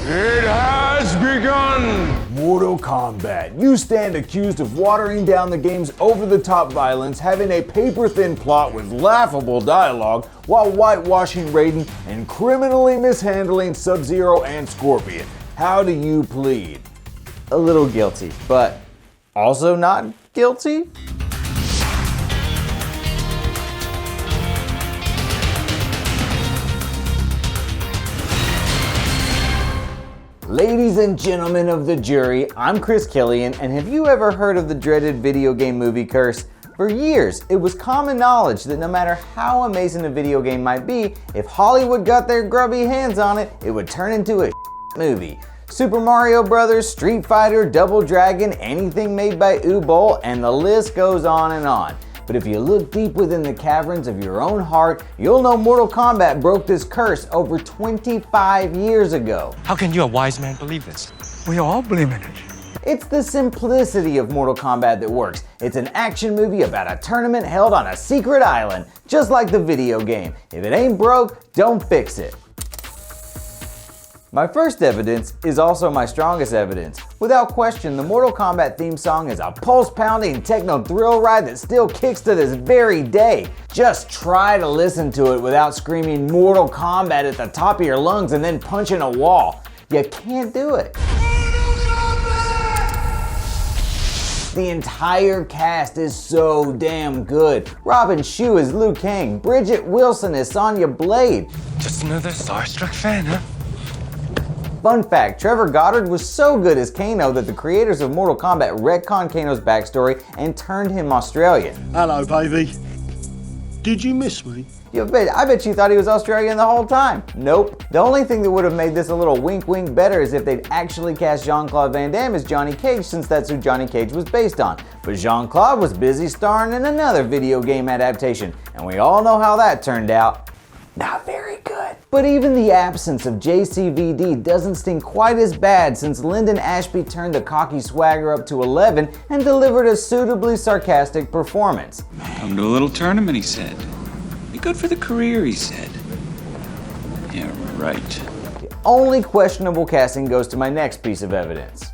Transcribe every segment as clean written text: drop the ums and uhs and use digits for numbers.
It has begun! Mortal Kombat. You stand accused of watering down the game's over-the-top violence, having a paper-thin plot with laughable dialogue, while whitewashing Raiden and criminally mishandling Sub-Zero and Scorpion. How do you plead? A little guilty, but also not guilty? Ladies and gentlemen of the jury, I'm Killian, and have you ever heard of the dreaded video game movie curse? For years, it was common knowledge that no matter how amazing a video game might be, if Hollywood got their grubby hands on it, it would turn into a movie. Super Mario Bros., Street Fighter, Double Dragon, anything made by Boll, and the list goes on and on. But if you look deep within the caverns of your own heart, you'll know Mortal Kombat broke this curse over 25 years ago. How can you, a wise man, believe this? We all believe in it. It's the simplicity of Mortal Kombat that works. It's an action movie about a tournament held on a secret island, just like the video game. If it ain't broke, don't fix it. My first evidence is also my strongest evidence. Without question, the Mortal Kombat theme song is a pulse-pounding techno thrill ride that still kicks to this very day. Just try to listen to it without screaming Mortal Kombat at the top of your lungs and then punching a wall. You can't do it. The entire cast is so damn good. Robin Shou is Liu Kang, Bridget Wilson is Sonya Blade. Just another starstruck fan, huh? Fun fact, Trevor Goddard was so good as Kano that the creators of Mortal Kombat retconned Kano's backstory and turned him Australian. Hello, baby. Did you miss me? I bet you thought he was Australian the whole time. Nope. The only thing that would have made this a little wink wink better is if they'd actually cast Jean-Claude Van Damme as Johnny Cage, since that's who Johnny Cage was based on. But Jean-Claude was busy starring in another video game adaptation, and we all know how that turned out. Not very good. But even the absence of JCVD doesn't sting quite as bad, since Lyndon Ashby turned the cocky swagger up to 11 and delivered a suitably sarcastic performance. Come to a little tournament, he said. Be good for the career, he said. Yeah, right. The only questionable casting goes to my next piece of evidence.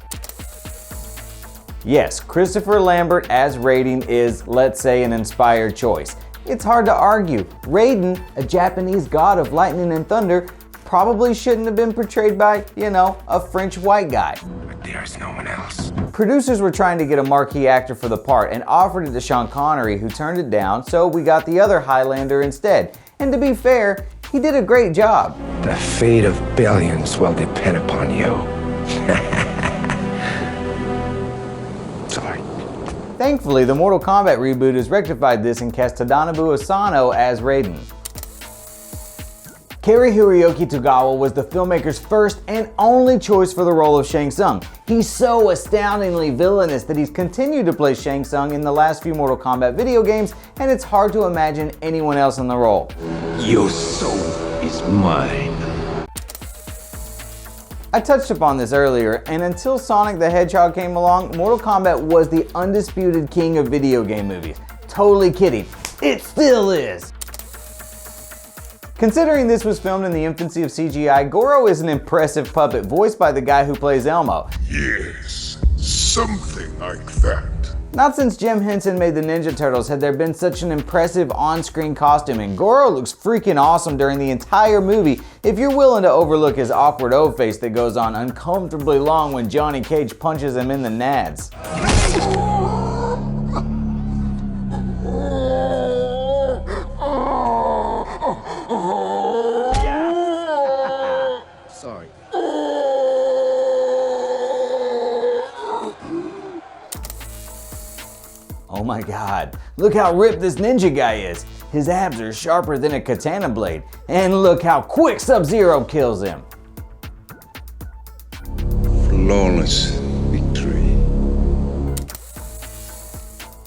Yes, Christopher Lambert as Raiden is, let's say, an inspired choice. It's hard to argue. Raiden, a Japanese god of lightning and thunder, probably shouldn't have been portrayed by, a French white guy. But there's no one else. Producers were trying to get a marquee actor for the part and offered it to Sean Connery, who turned it down, so we got the other Highlander instead. And to be fair, he did a great job. The fate of billions will depend upon you. Sorry. Thankfully, the Mortal Kombat reboot has rectified this and cast Tadanobu Asano as Raiden. Cary Hiroyuki Togawa was the filmmaker's first and only choice for the role of Shang Tsung. He's so astoundingly villainous that he's continued to play Shang Tsung in the last few Mortal Kombat video games, and it's hard to imagine anyone else in the role. Your soul is mine. I touched upon this earlier, and until Sonic the Hedgehog came along, Mortal Kombat was the undisputed king of video game movies. Totally kidding. It still is. Considering this was filmed in the infancy of CGI, Goro is an impressive puppet voiced by the guy who plays Elmo. Yes, something like that. Not since Jim Henson made the Ninja Turtles had there been such an impressive on-screen costume, and Goro looks freaking awesome during the entire movie if you're willing to overlook his awkward O-face that goes on uncomfortably long when Johnny Cage punches him in the nads. Sorry. Oh my god, look how ripped this ninja guy is. His abs are sharper than a katana blade. And look how quick Sub-Zero kills him. Flawless victory.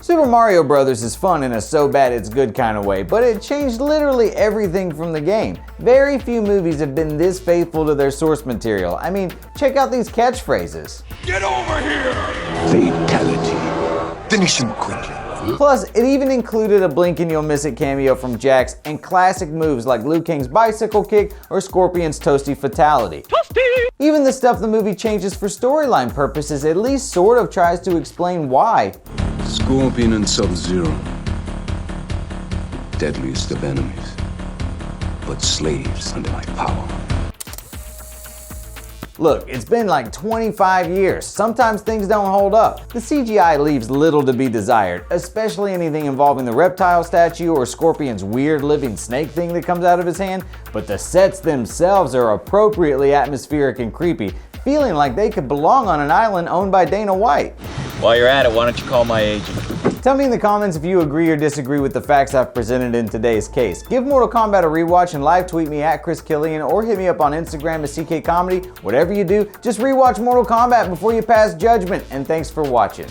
Super Mario Bros. Is fun in a so bad it's good kind of way, but it changed literally everything from the game. Very few movies have been this faithful to their source material. I mean, check out these catchphrases. Get over here! Fatality. Finish him quickly. Plus, it even included a blink and you'll miss it cameo from Jax and classic moves like Liu Kang's bicycle kick or Scorpion's toasty fatality. Even the stuff the movie changes for storyline purposes at least sort of tries to explain why. Scorpion and Sub-Zero. Deadliest of enemies, but slaves under my power. Look, it's been like 25 years. Sometimes things don't hold up. The CGI leaves little to be desired, especially anything involving the reptile statue or Scorpion's weird living snake thing that comes out of his hand, but the sets themselves are appropriately atmospheric and creepy, feeling like they could belong on an island owned by Dana White. While you're at it, why don't you call my agent? Tell me in the comments if you agree or disagree with the facts I've presented in today's case. Give Mortal Kombat a rewatch and live tweet me at Chris Killian or hit me up on Instagram at CK Comedy. Whatever you do, just rewatch Mortal Kombat before you pass judgment, and thanks for watching.